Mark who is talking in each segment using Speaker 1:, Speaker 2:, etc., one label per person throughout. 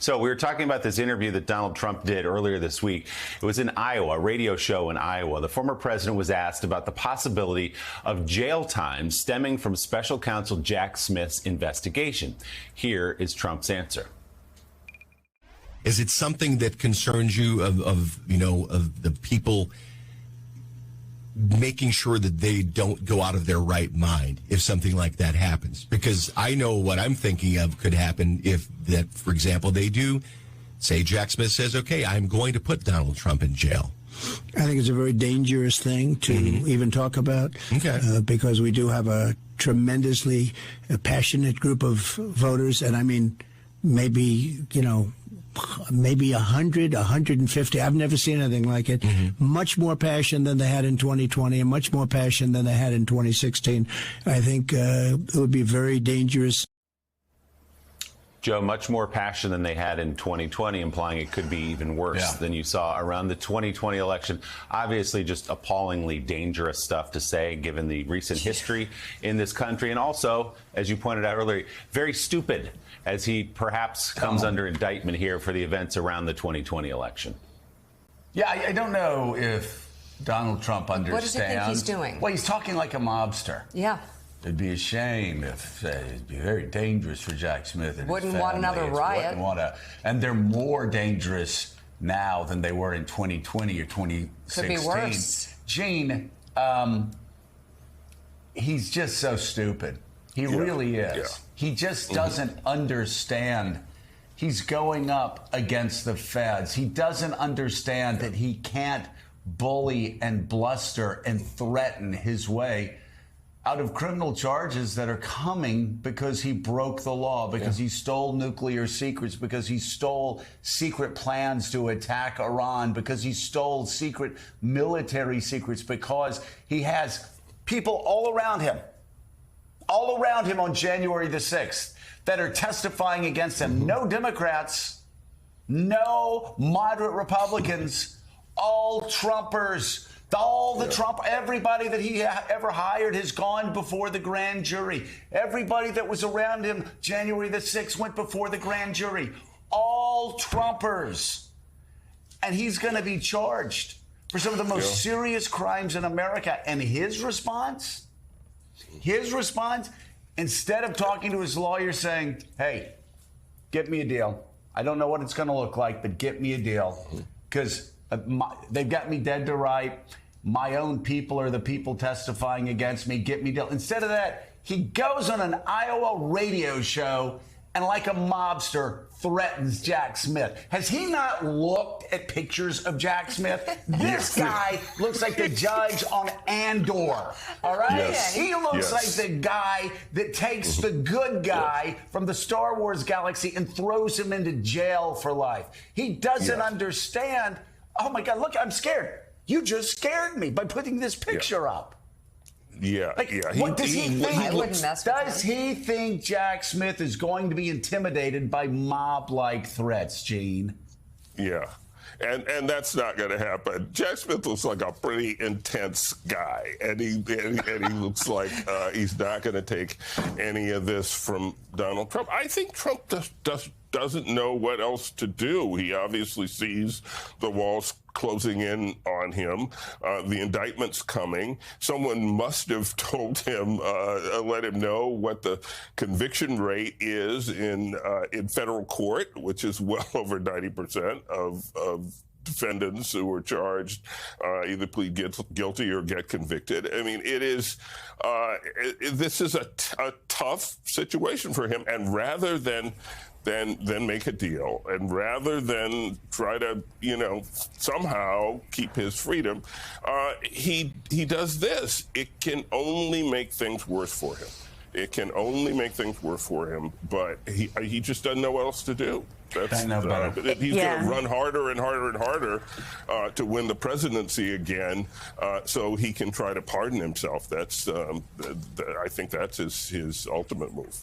Speaker 1: So we were talking about this interview that Donald Trump did earlier this week. It was in Iowa, a radio show in Iowa. The former president was asked about the possibility of jail time stemming from special counsel Jack Smith's investigation. Here is Trump's answer.
Speaker 2: Is it something that concerns you of the people making sure that they don't go out of their right mind if something like that happens? Because I know what I'm thinking of could happen if that, for example, they do say Jack Smith says, okay, I'm going to put Donald Trump in jail.
Speaker 3: I think it's a very dangerous thing to even talk about, because we do have a tremendously passionate group of voters. And I mean, maybe 100, 150. I've never seen anything like it. Much more passion than they had in 2020 and much more passion than they had in 2016. I think it would be very dangerous.
Speaker 1: Joe, much more passion than they had in 2020, implying it could be even worse than you saw around the 2020 election. Obviously, just appallingly dangerous stuff to say, given the recent history in this country. And also, as you pointed out earlier, very stupid, as he perhaps comes under indictment here for the events around the 2020 election.
Speaker 4: Yeah, I don't know if Donald Trump understands.
Speaker 5: What does he think he's doing?
Speaker 4: Well, he's talking like a mobster.
Speaker 5: Yeah.
Speaker 4: It'd be a shame if it'd be very dangerous for Jack Smith and
Speaker 5: wouldn't
Speaker 4: his
Speaker 5: want
Speaker 4: family.
Speaker 5: another riot.
Speaker 4: And they're more dangerous now than they were in 2020 or 2016.
Speaker 5: Could be worse.
Speaker 4: Gene, he's just so stupid. He really is.
Speaker 6: Yeah.
Speaker 4: He just doesn't understand. He's going up against the feds. He doesn't understand that he can't bully and bluster and threaten his way out of criminal charges that are coming because he broke the law, because he stole nuclear secrets, because he stole secret plans to attack Iran, because he stole secret military secrets, because he has people all around him on January the 6th that are testifying against him. No Democrats, no moderate Republicans, all Trumpers. All the Trump, everybody that he ever hired has gone before the grand jury. Everybody that was around him January the 6th went before the grand jury. All Trumpers. And he's going to be charged for some of the most serious crimes in America. And his response, instead of talking to his lawyer saying, hey, get me a deal. I don't know what it's going to look like, but get me a deal. Because they've got me dead to right. My own people are the people testifying against me. Get me a deal. Instead of that, he goes on an Iowa radio show and, like a mobster, threatens Jack Smith. Has he not looked at pictures of Jack Smith? This guy looks like the judge on Andor, all right?
Speaker 6: Yes.
Speaker 4: He looks like the guy that takes the good guy from the Star Wars galaxy and throws him into jail for life. He doesn't understand. Oh, my God, look, I'm scared. You just scared me by putting this picture up. What does he think? Does he think Jack Smith is going to be intimidated by mob-like threats, Gene?
Speaker 6: Yeah. And that's not going to happen. Jack Smith looks like a pretty intense guy, and he looks like he's not going to take any of this from Donald Trump. I think Trump doesn't know what else to do. He obviously sees the walls closing in on him. The indictment's coming. Someone must have told him, let him know what the conviction rate is in federal court, which is well over 90% of defendants who are charged either plead guilty or get convicted. I mean, it is. This is a tough situation for him, and rather than make a deal, and rather than try to, somehow keep his freedom, he does this. It can only make things worse for him. It can only make things worse for him, but he just doesn't know what else to do. He's going to run harder and harder and harder to win the presidency again, so he can try to pardon himself. That's I think that's his ultimate move.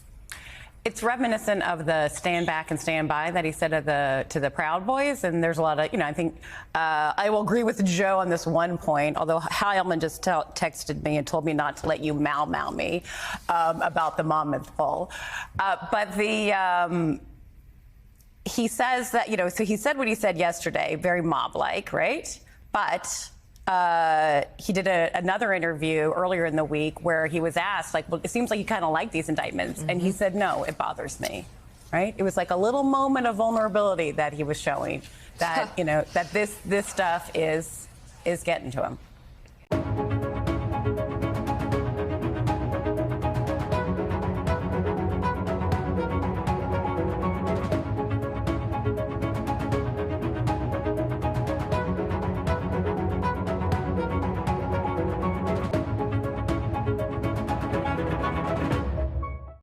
Speaker 7: It's reminiscent of the stand back and stand by that he said to the Proud Boys. And there's a lot of, I think I will agree with Joe on this one point, although Heilman just texted me and told me not to let you mow me about the Monmouth poll. But he says that, so he said what he said yesterday, very mob-like, right? But he did another interview earlier in the week where he was asked, like, well, it seems like you kind of like these indictments. And he said, no, it bothers me, right? It was like a little moment of vulnerability that he was showing that, that this stuff is getting to him.